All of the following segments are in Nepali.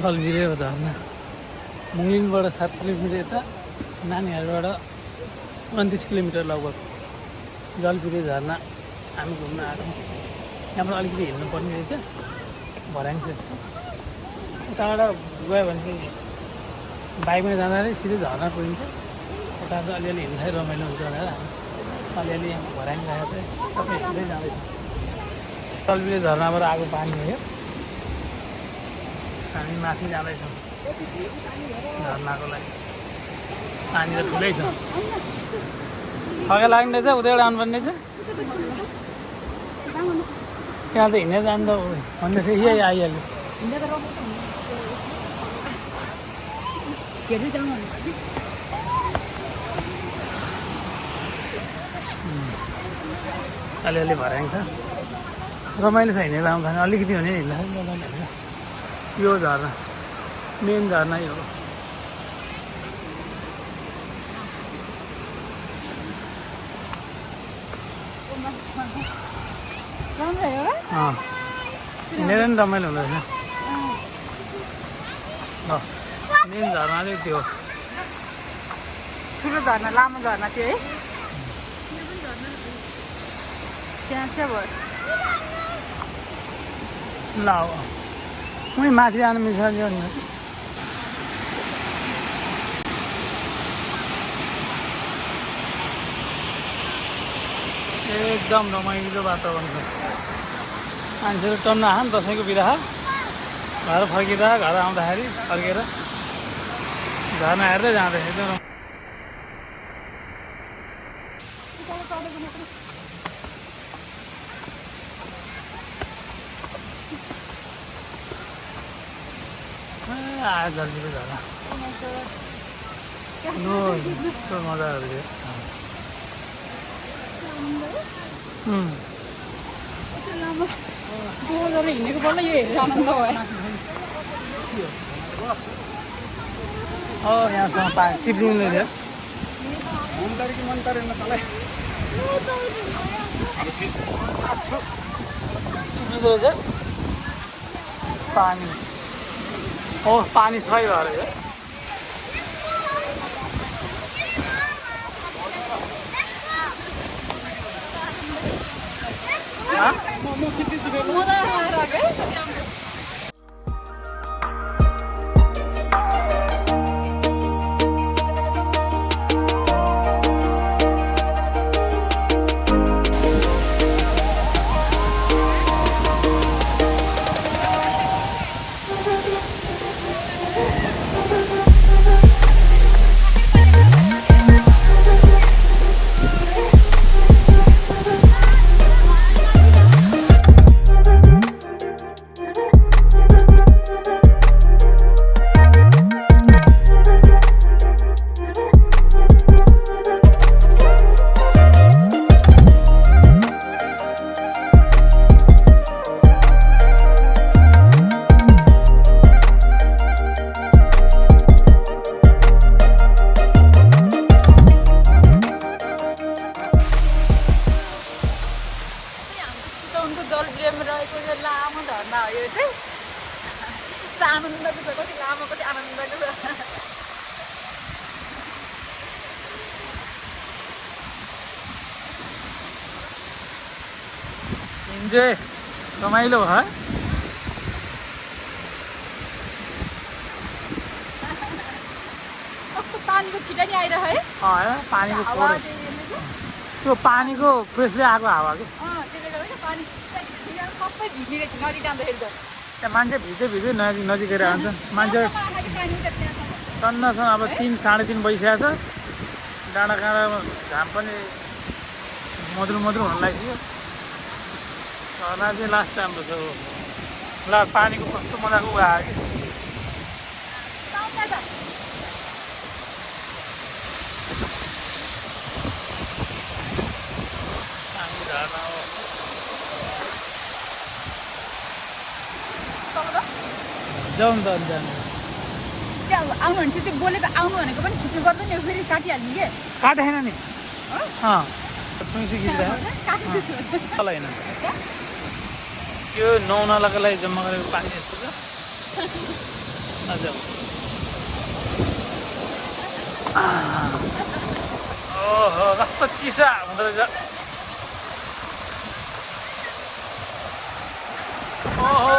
जलबिरे हो झर्ना मुङलिङबाट 7 किलोमिटर यता नानीहरूबाट 29 किलोमिटर लगभग जलबिरे झर्ना हामी घुम्न आएको यहाँबाट अलिकति हिँड्नुपर्ने रहेछ भर्याङ जस्तो उताबाट गयो भने चाहिँ बाइकमा जाँदाखेरि सिधै झर्ना पुगिन्छ उता चाहिँ अलिअलि हिँड्दै रमाइलो हुन्छ भनेर हामी अलिअलि यहाँ भर्याङ गएर चाहिँ सबै हिँड्दै जाँदैछौँ जलबिरे झर्नाबाट आएको पानी हो यो हामी माथि जाँदैछौँ झर्नाको लागि पानी त ठुलै छ थका लाग्ने रहेछ उतैबाट आउनुपर्ने रहेछ त्यहाँ त हिँडेर जाँदा भन्दै थियो यही आइहाल्यो अलिअलि भर्याङ छ रमाइलो छ हिँडेर आउँछ अलिकति हुने हिँड्दा यो झर्ना मेन झर्ना यो हो हिँडेर नि रमाइलो हुँदो रहेछ मेन झर्ना चाहिँ त्यो ठुलो झर्ना लामो झर्ना थियो है स्यास्या भयो ल उहीँ माथि जानु मिल्छ नि एकदम रमाइलो वातावरण छ मान्छेहरू टन्न आएन दसैँको बिदा घर फर्किँदा घर आउँदाखेरि फर्केर झर्ना हेर्दै जाँदै एकदम आयो जल्दीको झर्ना यस्तो मजाहरू थियो हिँडेको बल्ल यो हेरेर आनन्द भयो यहाँसम्म पानी सिप्लिङले थियो चिप्लिँदो रहेछ पानी हो पानी सही भएर जलबिरेमा रहेको यो लामो झर्ना हो यो चाहिँ कस्तो आनन्दको छ कति लामो कति आनन्दको छ इन्जोय रमाइलो भयो कस्तो पानीको छिटा नि आइरह्यो है पानीको त्यो पानीको प्रेसले आएको हावा के त्यसले गर्दा पानी सबै भिजेको छ नदी जाँदाखेरि त त्यहाँ मान्छे भिज्दै नजिकै आउँछ मान्छे टन्नसँग अब 3 साढे 3 बजिसकेको छ डाँडा काँडामा घाम पनि मधुरो हुन लागिसक्यो झर्ना चाहिँ लास्ट राम्रो छ ल पानीको कस्तो मजाको उयो आयो कि झर्ना हो जाउँ त जानु त्यहाँ आउनु भने चाहिँ त्यो बोलेको आउनु भनेको पनि खिच्नु गर्दैन नि फेरि काटिहाल्ने के काटेन नि सुइसु खिच्दा होइन त्यो नुहाउनलाई जम्मा गरेको पानी यस्तो छ हजुर ओहो कस्तो चिसा हुँदो रहेछ ओहो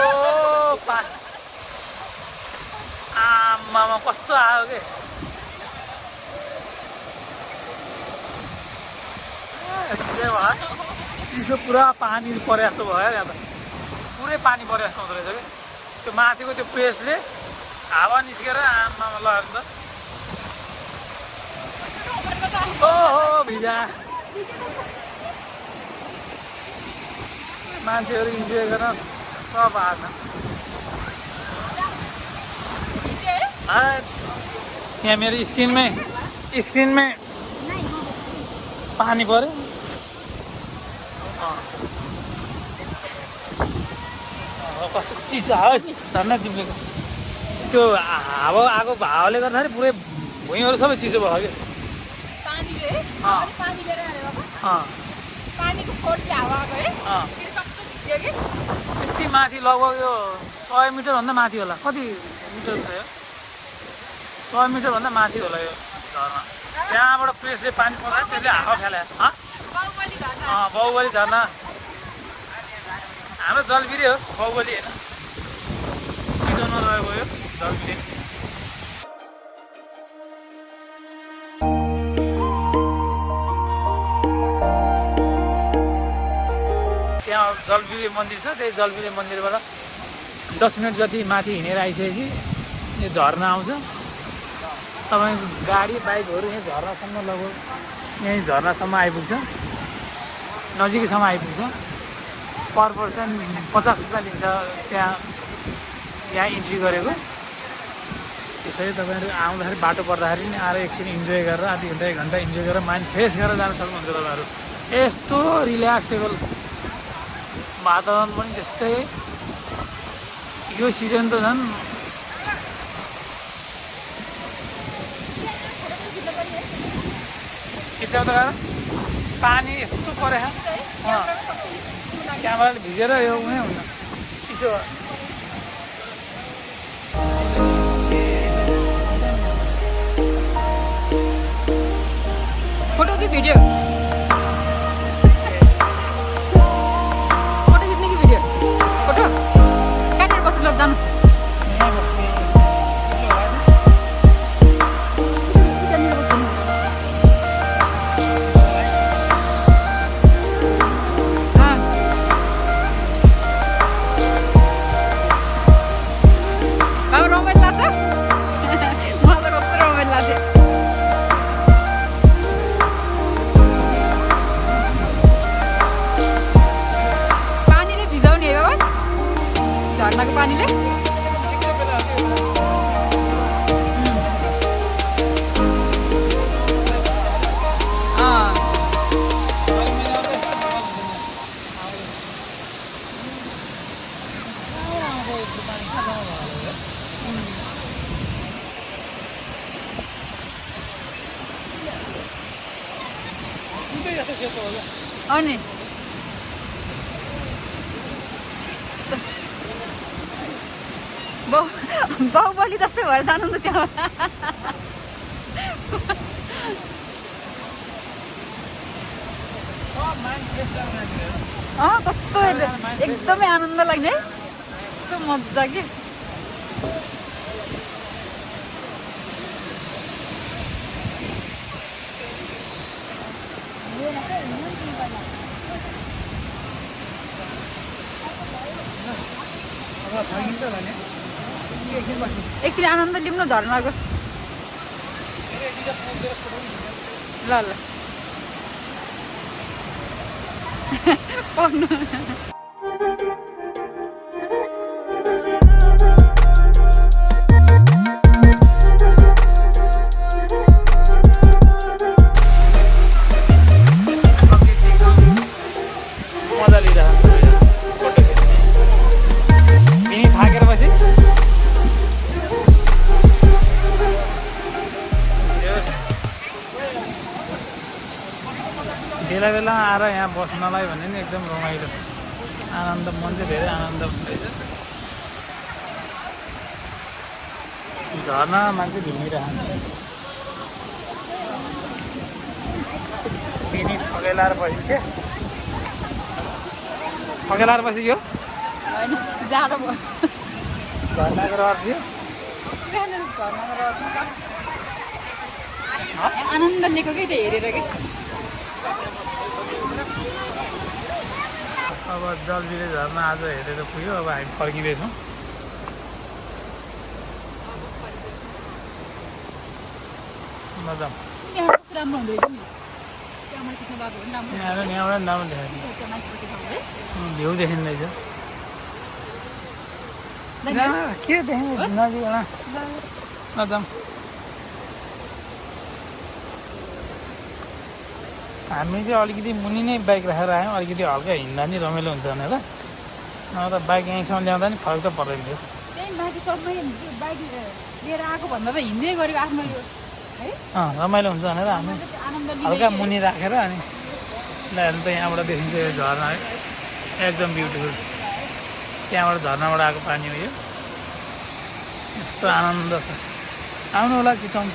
आमामा कस्तो आयो के चिसो पुरा पानी परे जस्तो भयो यहाँ त पुरै पानी परे जस्तो हुँदो रहेछ कि त्यो माथिको त्यो प्रेसले हावा निस्केर आमामा लगेको त ओहो भिजा मान्छेहरू इन्जोय गर्न सब आएको यहाँ मेरो स्क्रिनमै पानी पऱ्यो कस्तो चिसो हावा झर्ना चिप्लेको त्यो हावा आएको हावाले गर्दाखेरि पुरै भुइँहरू सबै चिसो भयो कि यति माथि लगभग यो 100 मिटरभन्दा माथि होला कति मिटर छ यो 100 मिटरभन्दा माथि होला यो झर्ना त्यहाँबाट प्रेसले पानी पर्दा त्यसले हावा फ्याले बाहुबली झर्ना हाम्रो जलबिरी हो बाहुबली होइन चितवनमा रहेको यो जलबिरी त्यहाँ जलबिरी मन्दिर छ त्यही जलबिरी मन्दिरबाट 10 मिनट जति माथि हिँडेर आइसकेपछि यो झर्ना आउँछ तपाईँको गाडी बाइकहरू यहाँ झर्नासम्म लगभग यहीँ झर्नासम्म आइपुग्छ नजिकैसम्म आइपुग्छ पर पर्सन 50 रुपियाँ लिन्छ त्यहाँ इन्ट्री गरेको त्यसरी तपाईँहरू आउँदाखेरि बाटो पर्दाखेरि नि आएर एकछिन इन्जोय गरेर आधी घन्टा 1 घन्टा इन्जोय गरेर माइन्ड फ्रेस गरेर जान सक्नुहुन्छ तपाईँहरू यस्तो रिल्याक्सेबल वातावरण पनि त्यस्तै यो सिजन त झन् खिचाउ त गएर पानी यस्तो परेछ क्यामेराले भिजेर यो उयो हुन्न चिसो फोटो कि भिडियो फोटो खिच्ने कि भिडियो फोटो कहाँनिर बसेर जानु झर्नाको पानीले अनि बाहुबली जस्तै भएर जानु त त्यहाँ कस्तो एकदमै आनन्द लाग्ने कस्तो मजा के एकछिन आनन्द लिउँ न झर्नाको ल ल पढ्नु मजा लिइरहेको फोटो खिच्ने बिनी थाकेर पछि बेला बेला आएर यहाँ बस्नलाई भने नि एकदम रमाइलो आनन्द मन चाहिँ धेरै आनन्द हुँदैछ झर्ना मान्छे घुमिरहन्छ बिनी फगेलाएर बसिन्छ फगेलाएर बसियो होइन जाडो भयो झर्नाको रहर थियो आनन्द लिएको कि त्यो हेरेर कि अब जलबिरे झर्ना आज हेरेर पुग्यो अब हामी फर्किँदैछौँ मजा यहाँ राम्रो हुँदो रहेछ नि त्यहाँबाट खिच्नु भएको पनि राम्रो यहाँबाट राम्रो देखाएको त्यो मान्छेको ठाउँ है भ्यू देखिँदैछ के देखिन्छ नजिकबाट नजाउँ हामी चाहिँ अलिकति मुनि नै बाइक राखेर आयौँ अलिकति हल्का हिँड्दा नि रमाइलो हुन्छ भनेर नभए त बाइक यहीँसम्म ल्याउँदा नि फरक त पर्दैन थियो त्यही माथि सबै बाइक लिएर आएको भन्दा त हिँड्दै गरेको आफ्नो यो है रमाइलो हुन्छ भनेर हामी आनन्द हल्का मुनि राखेर अनि ल हेर्नु त यहाँबाट देखिन्छ यो झरना है एकदम ब्युटिफुल त्यहाँबाट झरनाबाट आएको पानी हो यो यस्तो आनन्द छ आउनु होला चितवन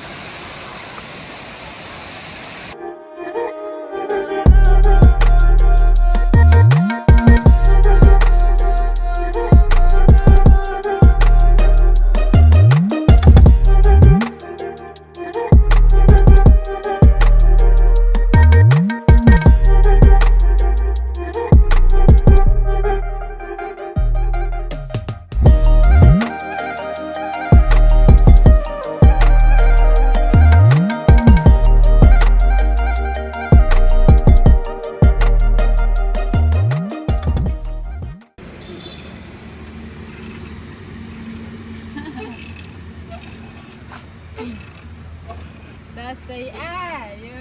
दसैँ आयो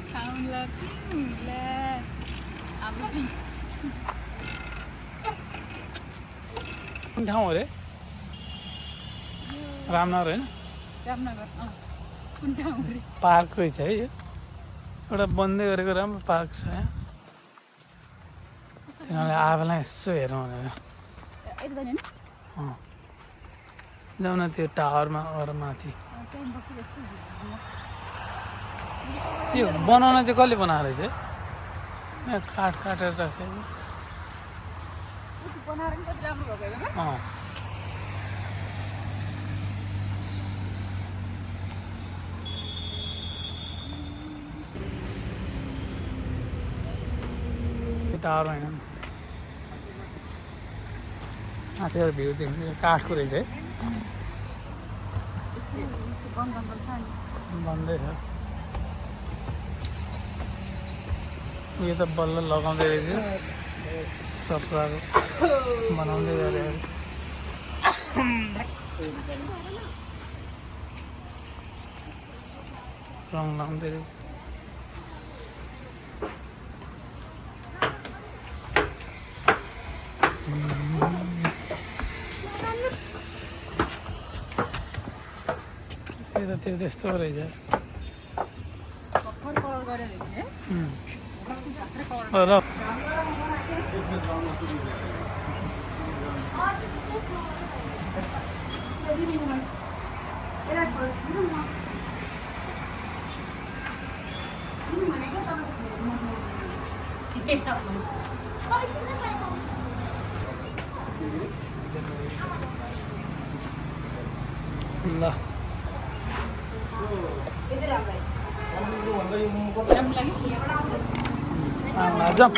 खाउँला पिउँला अब कुन ठाउँ अरे रामनगर होइन रामनगर कुन ठाउँ अरे पार्क रहेछ है यो एउटा बन्दै गरेको राम्रो पार्क छ यहाँ तिनीहरूले आफूलाई यसो हेरौँ भनेर यता जाने नि जाउँ न त्यो टावरमा अर माथि यो बनाउन चाहिँ कसले बनाएको रहेछ यहाँ काठ काटेर राखेको बनाएर नि कति राम्रो भएको होइन टावरमा होइन माथिबाट भ्यू देख्नु काठको रहेछ है बन्दै छ यो त बल्ल लगाउँदै रहेछ सप्राको बनाउँदै गरे रङ लगाउँदै रहेछ त्यतातिर त्यस्तो रहेछ र ल जाउँ